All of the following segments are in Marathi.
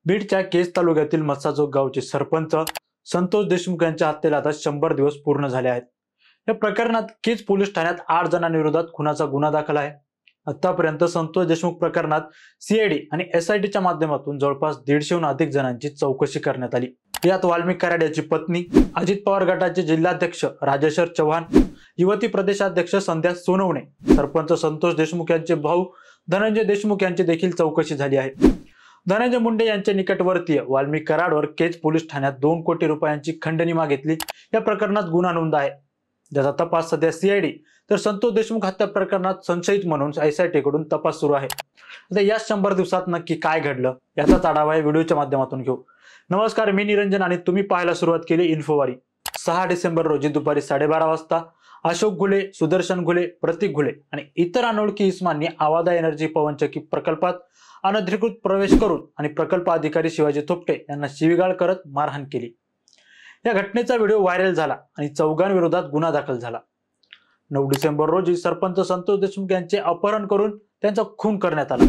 बीडच्या केज तालुक्यातील मस्साजोग गावचे सरपंच संतोष देशमुख यांच्या हत्येला आता 100 दिवस पूर्ण झाले आहेत। या प्रकरणात केज पोलीस ठाण्यात 8 जणांविरोधात खुनाचा गुन्हा दाखल आहे। आतापर्यंत संतोष देशमुख प्रकरणात सीआयडी आणि एसआयटीच्या माध्यमातून जवळपास 150हून अधिक जणांची चौकशी करण्यात आली। यात वाल्मिक कराड याची पत्नी, अजित पवार गटाचे जिल्हाध्यक्ष राजेश्वर चव्हाण, युवती प्रदेशाध्यक्ष संध्या सोनवणे, सरपंच संतोष देशमुख यांचे भाऊ धनंजय देशमुख यांची देखील चौकशी झाली आहे। धनंजय मुंडे यांचे निकटवर्तीय वाल्मिक कराडवर केज पोलीस ठाण्यात 2 कोटी रुपयांची खंडणी मागितली। या प्रकरणात गुन्हा नोंद आहे, ज्याचा तपास सध्या सीआयडी तर संतोष देशमुख हत्या प्रकरणात संशयित म्हणून एसआयटी कडून तपास सुरू आहे। आता या 100 दिवसात नक्की काय घडलं याचाच आढावा या व्हिडिओच्या माध्यमातून घेऊ। नमस्कार, मी निरंजन आणि तुम्ही पाहायला सुरुवात केली इन्फोवारी। 6 डिसेंबर रोजी दुपारी 12:30 वाजता अशोक घुले, सुदर्शन घुले, प्रतीक घुले आणि इतर अनोळखी इस्मांनी आवादा एनर्जी पवनचक्की प्रकल्पात अनधिकृत प्रवेश करून आणि प्रकल्प अधिकारी शिवाजी थोपटे यांना शिवीगाळ करत मारहाण केली। या घटनेचा व्हिडिओ व्हायरल झाला आणि चौघांविरोधात गुन्हा दाखल झाला। 9 डिसेंबर रोजी सरपंच संतोष देशमुख यांचे अपहरण करून त्यांचा खून करण्यात आला।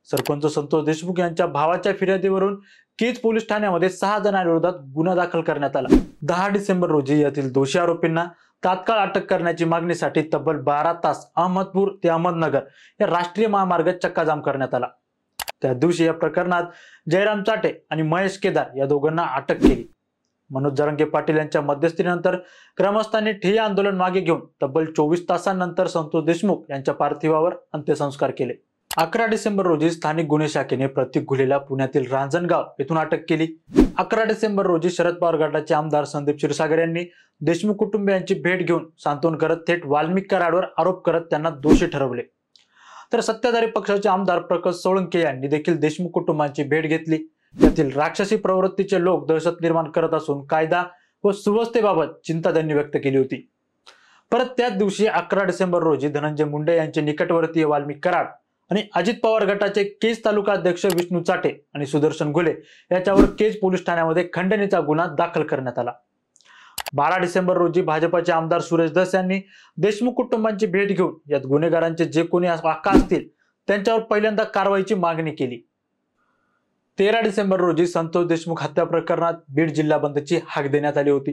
सरपंच संतोष देशमुख यांच्या भावाच्या फिर्यादीवरून केज पोलीस ठाण्यामध्ये 6 जणांविरोधात गुन्हा दाखल करण्यात आला। 10 डिसेंबर रोजी यातील दोषी आरोपींना तात्काळ अटक करण्याची मागणीसाठी तब्बल 12 तास अहमदपूर ते अहमदनगर या राष्ट्रीय महामार्ग चक्काजाम करण्यात आला। त्या दिवशी या प्रकरणात जयराम चाटे आणि महेश केदार या दोघांना अटक केली। मनोज जरांगे पाटील यांच्या मध्यस्थीनंतर ग्रामस्थांनी ठिय्या आंदोलन मागे घेऊन तब्बल 24 तासांनंतर संतोष देशमुख यांच्या पार्थिवावर अंत्यसंस्कार केले। 11 डिसेंबर रोजी स्थानिक गुन्हे शाखेने प्रतीक घुलेला पुण्यातील रांजणगाव येथून अटक केली। 11 डिसेंबर रोजी शरद पवार गटाचे आमदार संदीप क्षीरसागर यांनी देशमुख कुटुंबियांची भेट घेऊन सांत्वन करत थेट वाल्मिक कराडवर आरोप करत त्यांना दोषी ठरवले। तर सत्ताधारी पक्षाचे आमदार प्रकाश सोळंके यांनी देखील देशमुख कुटुंबांची भेट घेतली। यातील राक्षसी प्रवृत्तीचे लोक दहशत निर्माण करत असून कायदा व सुव्यवस्थेबाबत चिंता त्यांनी व्यक्त केली होती। परत त्याच दिवशी 11 डिसेंबर रोजी धनंजय मुंडे यांचे निकटवर्तीय वाल्मिक कराड आणि अजित पवार गटाचे केज तालुका अध्यक्ष विष्णू चाटे आणि सुदर्शन घुले याच्यावर केज पोलीस ठाण्यामध्ये खंडणीचा गुन्हा दाखल करण्यात आला। 12 डिसेंबर रोजी भाजपाचे आमदार सुरेश धस यांनी देशमुख कुटुंबांची भेट घेऊन यात गुन्हेगारांचे जे कोणी वाका असतील त्यांच्यावर पहिल्यांदा कारवाईची मागणी केली। 13 डिसेंबर रोजी संतोष देशमुख हत्या प्रकरणात बीड जिल्हा बंदची हाक देण्यात आली होती।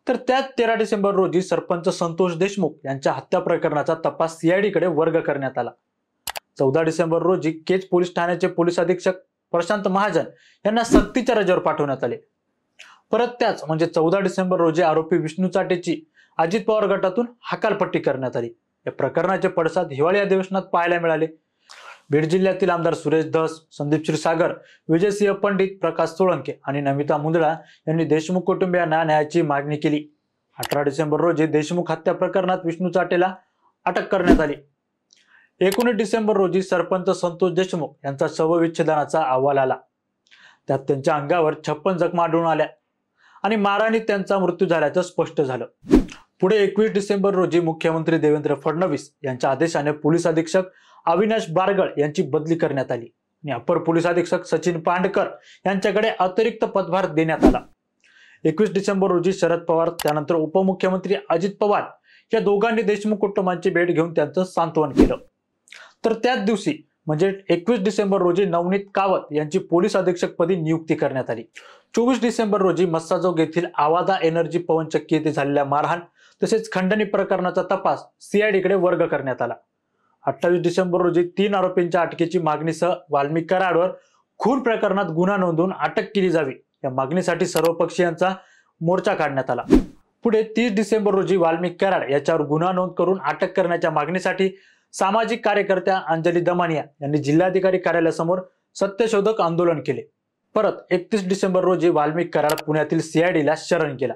तर त्याच 13 डिसेंबर रोजी सरपंच संतोष देशमुख यांच्या हत्या प्रकरणाचा तपास सीआयडी कडे वर्ग करण्यात आला। 14 डिसेंबर रोजी केज पोलीस ठाण्याचे पोलीस अधीक्षक प्रशांत महाजन यांना सक्तीच्या रजेवर पाठवण्यात आले। परत त्याच म्हणजे 14 डिसेंबर रोजी आरोपी विष्णू चाटेची अजित पवार गटातून हकालपट्टी करण्यात आली। या प्रकरणाचे पडसाद हिवाळी अधिवेशनात पाहायला मिळाले। बीड जिल्ह्यातील आमदार सुरेश धस, संदीप क्षीरसागर, विजयसिंह पंडित, प्रकाश सोळंके आणि नमिता मुंदडा यांनी देशमुख कुटुंबियांना न्यायाची मागणी केली। 18 डिसेंबर रोजी देशमुख हत्या प्रकरणात विष्णू चाटेला अटक करण्यात आली। 19 डिसेंबर रोजी सरपंच संतोष देशमुख यांचा शवविच्छेदनाचा अहवाल आला। त्यात त्यांच्या अंगावर 56 जखमा आढळून आल्या आणि मारहाणीत त्यांचा मृत्यू झाल्याचं स्पष्ट झालं। पुढे 21 डिसेंबर रोजी मुख्यमंत्री देवेंद्र फडणवीस यांच्या आदेशाने पोलीस अधीक्षक अविनाश बारगळ यांची बदली करण्यात आली आणि अपर पोलीस अधीक्षक सचिन पांडकर यांच्याकडे अतिरिक्त पदभार देण्यात आला। 21 डिसेंबर रोजी शरद पवार त्यानंतर उपमुख्यमंत्री अजित पवार या दोघांनी देशमुख कुटुंबांची भेट घेऊन त्यांचं सांत्वन केलं। तर त्याच दिवशी म्हणजे 21 डिसेंबर रोजी नवनीत कावत यांची पोलीस अधीक्षक पदी नियुक्ती करण्यात आली। 24 डिसेंबर रोजी मस्साजोग येथील आवादा एनर्जी पवनचक्की येथे झालेल्या मारहाण तसेच खंडणी प्रकरणाचा तपास सीआयडी कडे वर्ग करण्यात आला। 28 डिसेंबर रोजी 3 आरोपींच्या अटकेची मागणीसह वाल्मिक कराडवर खून प्रकरणात गुन्हा नोंदवून अटक केली जावी या मागणीसाठी सर्वपक्षीयांचा मोर्चा काढण्यात आला। पुढे 30 डिसेंबर रोजी वाल्मिक कराड याच्यावर गुन्हा नोंद करून अटक करण्याच्या मागणीसाठी सामाजिक कार्यकर्त्या अंजली दमानिया यांनी जिल्हाधिकारी कार्यालयासमोर सत्यशोधक आंदोलन केले। परत 31 डिसेंबर रोजी वाल्मिक कराड पुण्यातील सीआयडीला शरण गेला।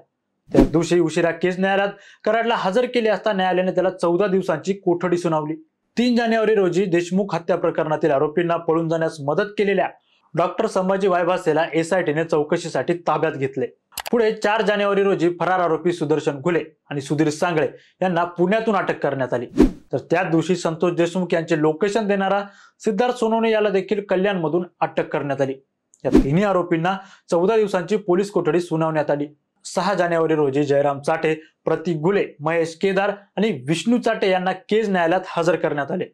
त्या दिवशी उशिरा केस न्यायालयात कराडला हजर केले असता न्यायालयाने त्याला 14 दिवसांची कोठडी सुनावली। 3 जानेवारी रोजी देशमुख हत्या प्रकरणातील आरोपींना पळून जाण्यास मदत केलेल्या डॉक्टर संभाजी वायभासेला एसआयटीने चौकशीसाठी ताब्यात घेतले। पुढे 4 जानेवारी रोजी फरार आरोपी सुदर्शन घुले आणि सुधीर सांगळे यांना पुण्यातून अटक करण्यात आली। तर त्याच दिवशी संतोष देशमुख यांचे लोकेशन देणारा सिद्धार्थ सोनवणे याला देखील कल्याणमधून अटक करण्यात आली। या तिन्ही आरोपींना 14 दिवसांची पोलीस कोठडी सुनावण्यात आली। 6 जानेवारी रोजी जयराम चाटे, प्रतीक घुले, महेश केदार आणि विष्णू चाटे यांना केज न्यायालयात हजर करण्यात आले।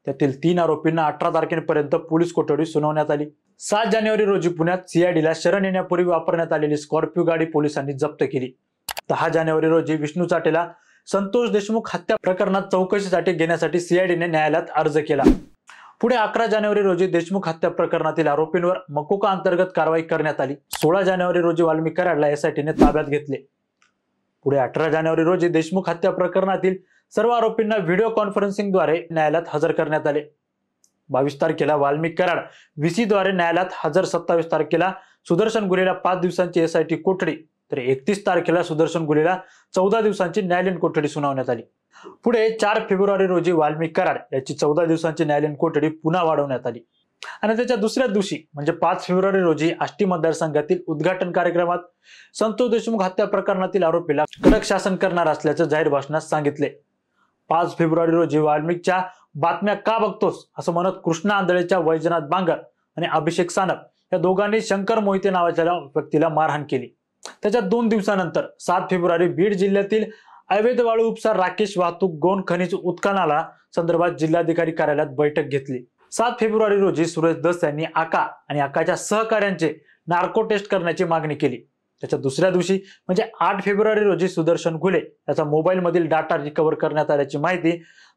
त्यातील 3 आरोपींना 18 तारखेपर्यंत पोलीस कोठडी सुनावण्यात आली। 7 जानेवारी रोजी पुण्यात सीआयडीला शरण येण्यापूर्वी वापरण्यात आलेली स्कॉर्पिओ गाडी पोलिसांनी जप्त केली. 10 जानेवारी रोजी विष्णू चाटेला संतोष देशमुख हत्या प्रकरणात चौकशीसाठी घेण्यासाठी सीआयडीने न्यायालयात अर्ज केला. पुढे 11 जानेवारी रोजी देशमुख हत्या प्रकरणातील आरोपींवर मकोका अंतर्गत कारवाई करण्यात आली. 16 जानेवारी रोजी वाल्मिक कराडला एसआयटीने ताब्यात घेतले. पुढे 18 जानेवारी रोजी देशमुख हत्या प्रकरणातील सर्व आरोपींना व्हिडिओ कॉन्फरन्सिंगद्वारे न्यायालयात हजर करण्यात आले. 22 तारखेला वाल्मिक कराड व्हीसीद्वारे न्यायालयात हजर. 27 तारखेला सुदर्शन गुलेला 5 दिवसांची एसआयटी कोठडी, तर 31 तारखेला सुदर्शन गुलेला 14 दिवसांची न्यायालयीन कोठडी सुनावण्यात आली. पुढे 4 फेब्रुवारी रोजी वाल्मिक कराड याची 14 दिवसांची न्यायालयीन कोठडी पुन्हा वाढवण्यात आली. आणि त्याच्या दुसऱ्या दिवशी म्हणजे 5 फेब्रुवारी रोजी आष्टी मतदारसंघातील उद्घाटन कार्यक्रमात संतोष देशमुख हत्या प्रकरणातील आरोपीला कडक शासन करणार असल्याचं जाहीर भाषणात सांगितले. 5 फेब्रुवारी रोजी वाल्मिकच्या बातम्या का बघतोस असं म्हणत कृष्णा आंधळेच्या वैजनाथ बांगर आणि अभिषेक सानप या दोघांनी शंकर मोहिते नावाच्या व्यक्तीला मारहाण केली. त्याच्या 2 दिवसानंतर 7 फेब्रुवारी बीड जिल्ह्यातील अवैध वाळू उपसा राकेश वाहतूक गौण खनिज उत्खननाला संदर्भात जिल्हाधिकारी कार्यालयात बैठक घेतली. 7 फेब्रुवारी रोजी सुरेश दस यांनी आका आणि आकाच्या सहकाऱ्यांचे नार्को टेस्ट करण्याची मागणी केली. त्याच्या दुसऱ्या दिवशी म्हणजे 8 फेब्रुवारी रोजी सुदर्शन घुले याचा मोबाईल मधील डाटा रिकव्हर करण्यात आल्याची माहिती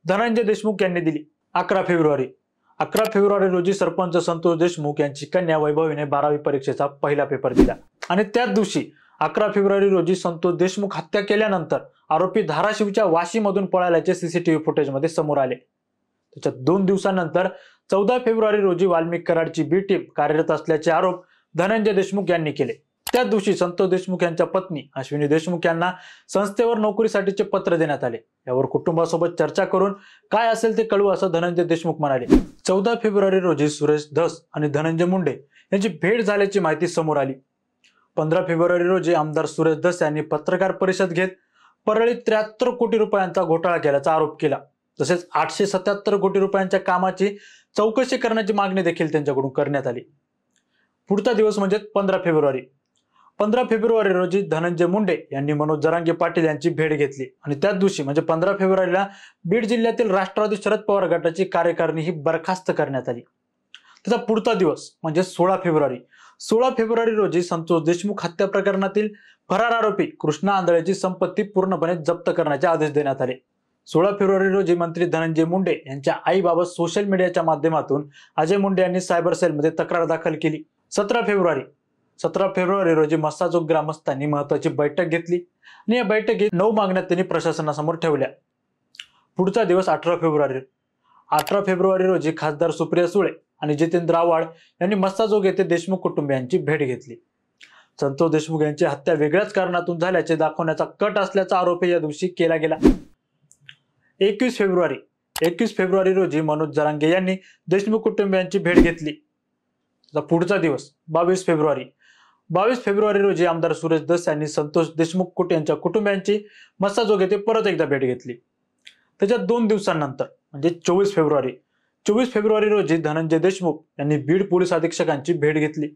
धनंजय देशमुख यांनी दिली. 11 फेब्रुवारी रोजी सरपंच संतोष देशमुख यांची कन्या वैभवीने 12वी परीक्षेचा पहिला पेपर दिला. आणि त्याच दिवशी 11 फेब्रुवारी रोजी संतोष देशमुख हत्या केल्यानंतर आरोपी धाराशिवच्या वाशीमधून पळाल्याचे सीसीटीव्ही फुटेजमध्ये समोर आले. त्याच्या 2 दिवसानंतर 14 फेब्रुवारी रोजी वाल्मिक कराडची बी टीम कार्यरत असल्याचे आरोप धनंजय देशमुख यांनी केले. त्याच दिवशी संतोष देशमुख यांच्या पत्नी अश्विनी देशमुख यांना संस्थेवर नोकरीसाठीचे पत्र देण्यात आले. यावर कुटुंबासोबत चर्चा करून काय असेल ते कळवू असं धनंजय देशमुख म्हणाले. 14 फेब्रुवारी रोजी सुरेश धस आणि धनंजय मुंडे यांची भेट झाल्याची माहिती समोर आली. 15 फेब्रुवारी रोजी आमदार सुरेश धस यांनी पत्रकार परिषद घेत परळीत 73 कोटी रुपयांचा घोटाळा केल्याचा आरोप केला. तसेच 877 कोटी रुपयांच्या कामाची चौकशी करण्याची मागणी देखील त्यांच्याकडून करण्यात आली. पुढचा दिवस म्हणजे 15 फेब्रुवारी रोजी धनंजय मुंडे यांनी मनोज जरांगे पाटील यांची भेट घेतली. आणि त्याच दिवशी म्हणजे 15 फेब्रुवारीला बीड जिल्ह्यातील राष्ट्रवादी शरद पवार गटाची कार्यकारिणी ही बरखास्त करण्यात आली. त्याचा पुढचा दिवस म्हणजे 16 फेब्रुवारी रोजी संतोष देशमुख हत्या प्रकरणातील फरार आरोपी कृष्णा आंधळेची संपत्ती पूर्णपणे जप्त करण्याचे आदेश देण्यात आले. 16 फेब्रुवारी रोजी मंत्री धनंजय मुंडे यांच्या आईबाबत सोशल मीडियाच्या माध्यमातून अजय मुंडे यांनी सायबर सेलमध्ये तक्रार दाखल केली. 17 फेब्रुवारी रोजी मस्साजोग ग्रामस्थांनी महत्वाची बैठक घेतली आणि या बैठकीत 9 मागण्या त्यांनी प्रशासनासमोर ठेवल्या. पुढचा दिवस 18 फेब्रुवारी रोजी खासदार सुप्रिया सुळे आणि जितेंद्र आव्हाड यांनी मस्साजोग येथे देशमुख कुटुंबियांची भेट घेतली. संतोष देशमुख यांची हत्या वेगळ्याच कारणातून झाल्याचे दाखवण्याचा कट असल्याचा आरोप या दिवशी केला गेला. 21 फेब्रुवारी रोजी मनोज जरांगे यांनी देशमुख कुटुंबियांची भेट घेतली. पुढचा दिवस 22 फेब्रुवारी रोजी आमदार सुरेश धस यांनी संतोष देशमुख यांच्या कुटुंबियांची मस्साजोग येथे परत एकदा भेट घेतली. त्याच्या 2 दिवसांनंतर म्हणजे 24 फेब्रुवारी रोजी धनंजय देशमुख यांनी बीड पोलीस अधीक्षकांची भेट घेतली.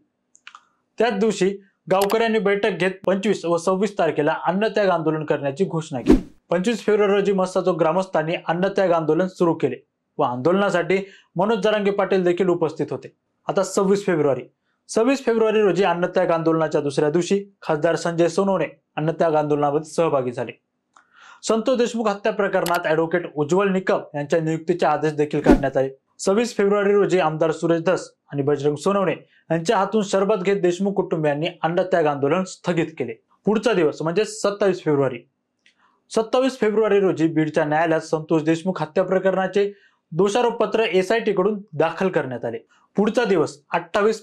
त्याच दिवशी गावकऱ्यांनी बैठक घेत 25 व 26 तारखेला अन्नत्याग आंदोलन करण्याची घोषणा केली. 25 फेब्रुवारी रोजी मस्साजोग ग्रामस्थांनी अन्नत्याग आंदोलन सुरू केले व आंदोलनासाठी मनोज जरांगे पाटील देखील उपस्थित होते. आता 26 फेब्रुवारी रोजी अन्नत्याग आंदोलनाच्या दुसऱ्या दिवशी खासदार संजय सोनवणे अन्नत्याग आंदोलनामध्ये सहभागी झाले. संतोष देशमुख हत्या प्रकरणात ॲडव्होकेट उज्ज्वल निकम यांच्या नियुक्तीचे आदेश देखील काढण्यात आले. 26 फेब्रुवारी रोजी आमदार सुरेश धस आणि बजरंग सोनवणे यांच्या हातून शरबत घेत देशमुख कुटुंबियांनी अन्नत्याग आंदोलन स्थगित केले. पुढचा दिवस म्हणजे 27 फेब्रुवारी रोजी बीडच्या न्यायालयात संतोष देशमुख हत्या प्रकरणाचे दोषारोपपत्र एसआयटी कडून दाखल करण्यात आले. पुढचा दिवस 28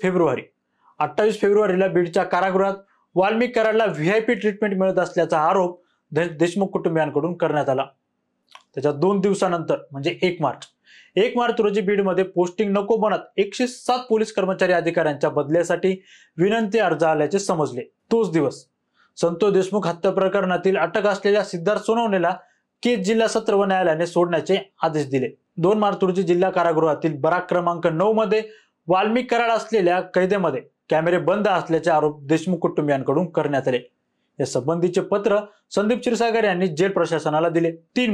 फेब्रुवारीला बीडच्या कारागृहात वाल्मिक कराडला व्हीआयपी ट्रीटमेंट मिळत असल्याचा आरोप देशमुख कुटुंबियांकडून करण्यात आला. त्याच्या 2 दिवसानंतर म्हणजे 1 मार्च रोजी बीडमध्ये पोस्टिंग नको बनत 107 पोलीस कर्मचारी अधिकाऱ्यांच्या बदल्यासाठी विनंती अर्ज आल्याचे समजले. तोच दिवस संतोष देशमुख हत्या प्रकरणातील अटक असलेल्या सिद्धार्थ सोनवणेला केज जिल्हा सत्र व न्यायालयाने सोडण्याचे आदेश दिले. 2 मार्च रोजी जिल्हा कारागृहातील बराक क्रमांक 9 मध्ये वाल्मिक कराड असलेल्या कैदेमध्ये कॅमेरे बंद असल्याचे आरोप देशमुख कुटुंबियांकडून करण्यात आले. या संबंधीचे पत्र संदीप क्षीरसागर यांनी जेल प्रशासनाला दिले. 3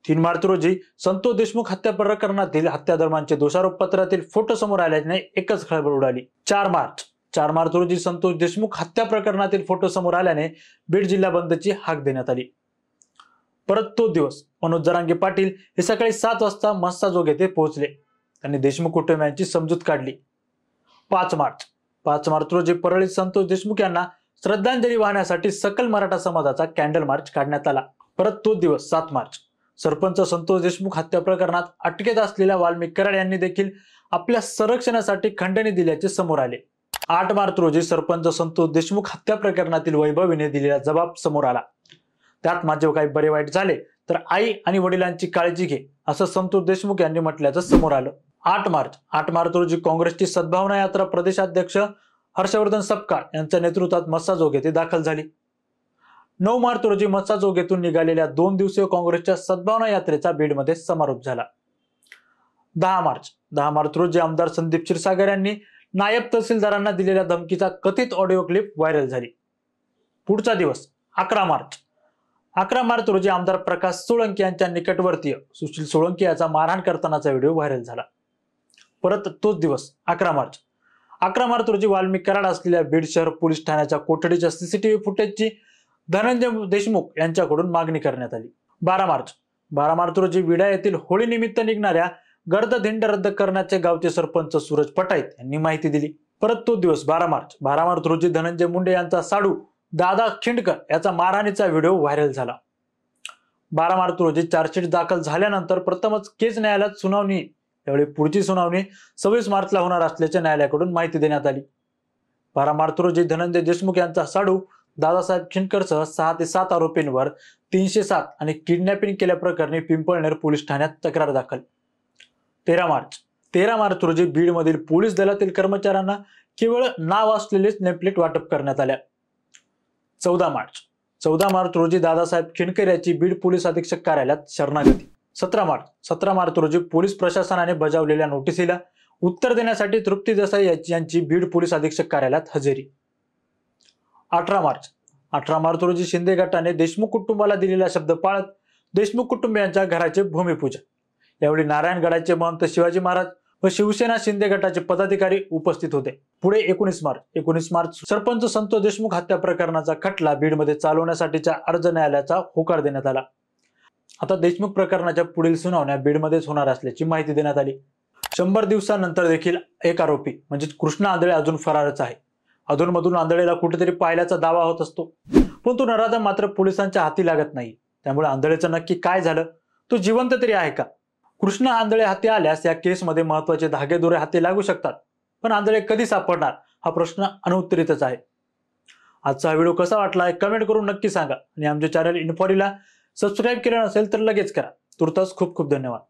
3 मार्च रोजी संतोष देशमुख हत्या प्रकरणातील हत्या दरम्यानचे दोषारोप पत्रातील फोटो समोर आल्याने एकच खळबळ उडाली. 4 मार्च रोजी संतोष देशमुख हत्या प्रकरणातील फोटो समोर आल्याने बीड जिल्हा बंदची हाक देण्यात आली. परत तो दिवस मनोज जरांगे पाटील हे सकाळी 7 वाजता मस्साजोग येथे पोहोचले. त्यांनी देशमुख कुटुंबियांची समजूत काढली. 5 मार्च रोजी परळीत संतोष देशमुख यांना श्रद्धांजली वाहण्यासाठी सकल मराठा समाजाचा कॅन्डल मार्च काढण्यात आला. परत तो दिवस 7 मार्च सरपंच संतोष देशमुख हत्या प्रकरणात अटकेत असलेल्या वाल्मिक कराड यांनी देखील आपल्या संरक्षणासाठी खंडणी दिल्याचे समोर आले. 8 मार्च रोजी सरपंच संतोष देशमुख हत्या प्रकरणातील वैभवीने दिलेला जबाब समोर आला. त्यात माझे काही बरे वाईट झाले तर आई आणि वडिलांची काळजी घे असं संतोष देशमुख यांनी म्हटल्याचं समोर आलं. 8 मार्च रोजी काँग्रेसची सद्भावना यात्रा प्रदेशाध्यक्ष हर्षवर्धन सपकाळ यांच्या नेतृत्वात मस्साजोग येथे दाखल झाली. 9 मार्च रोजी मस्साजोग येथून निघालेल्या 2 दिवसीय काँग्रेसच्या सद्भावना यात्रेचा बीडमध्ये समारोप झाला. 10 मार्च रोजी आमदार संदीप क्षीरसागर यांनी नायब तहसीलदारांना दिलेल्या धमकीचा कथित ऑडिओ क्लिप व्हायरल झाली. पुढचा दिवस 11 मार्च रोजी आमदार प्रकाश सोळंकी यांच्या निकटवर्तीय सुशील सोळंकी याचा मारहाण करतानाचा व्हिडिओ व्हायरल झाला. परत तोच दिवस 11 मार्च रोजी वाल्मिक कराड असलेल्या बीड शहर पोलीस ठाण्याच्या कोठडीच्या सीसीटीव्ही फुटेजची धनंजय देशमुख यांच्याकडून मागणी करण्यात आली. 12 मार्च रोजी विडा येथील होळी निमित्त निघणाऱ्या गर्ददिंड रद्द करण्याचे गावचे सरपंच सूरज पटाईत यांनी माहिती दिली. परत तो दिवस 12 मार्च रोजी धनंजय मुंडे यांचा साडू दादा खिंडकर याचा मारहाणीचा व्हिडिओ व्हायरल झाला. 12 मार्च रोजी चार्जशीट दाखल झाल्यानंतर प्रथमच केस न्यायालयात सुनावणी. यावेळी पुढची सुनावणी 26 मार्चला होणार असल्याचे न्यायालयाकडून माहिती देण्यात आली. 12 मार्च रोजी धनंजय देशमुख यांचा साडू दादासाहेब खिंडकरसह 6 ते 7 आरोपींवर 307 आणि किडनॅपिंग केल्याप्रकरणी पिंपळनेर पोलीस ठाण्यात तक्रार दाखल. 13 मार्च रोजी बीडमधील पोलीस दलातील कर्मचाऱ्यांना केवळ नाव असलेलेच नेमप्लेट वाटप करण्यात आल्या. 14 मार्च रोजी दादासाहेब खिंडकर याची बीड पोलीस अधीक्षक कार्यालयात शरणागती. 17 मार्च रोजी पोलीस प्रशासनाने बजावलेल्या नोटिसीला उत्तर देण्यासाठी तृप्ती देसाई यांची बीड पोलीस अधीक्षक कार्यालयात हजेरी. 18 मार्च रोजी शिंदे गटाने देशमुख कुटुंबाला दिलेला शब्द पाळत देशमुख कुटुंबियांच्या घराचे भूमिपूजन. यावेळी नारायणगडाचे महंत शिवाजी महाराज व शिवसेना शिंदे गटाचे पदाधिकारी उपस्थित होते. पुढे 19 मार्च सरपंच संतोष देशमुख हत्या प्रकरणाचा खटला बीडमध्ये चालवण्यासाठीच्या अर्ज न्यायालयाचा होकार देण्यात आला. आता देशमुख प्रकरणाच्या पुढील सुनावण्या बीडमध्येच होणार असल्याची माहिती देण्यात आली. 100 दिवसानंतर देखील एक आरोपी म्हणजे कृष्णा आंधळे अजून फरारच आहे. अधूनमधून आंधळेला कुठेतरी पाहिल्याचा दावा होत असतो, पण तो नराधम मात्र पोलिसांच्या हाती लागत नाही. त्यामुळे आंधळेचं नक्की काय झालं, तो जिवंत तरी आहे का? कृष्णा आंधळे हाती आल्यास या केसमध्ये महत्वाचे धागेदोरे हाती लागू शकतात, पण आंधळे कधी सापडणार हा प्रश्न अनुत्तरितच आहे. आजचा हा व्हिडिओ कसा वाटला कमेंट करून नक्की सांगा आणि आमच्या चॅनल इन्फॉरीला सबस्क्राईब केलं नसेल तर लगेच करा. तुर्तास खूप खूप धन्यवाद.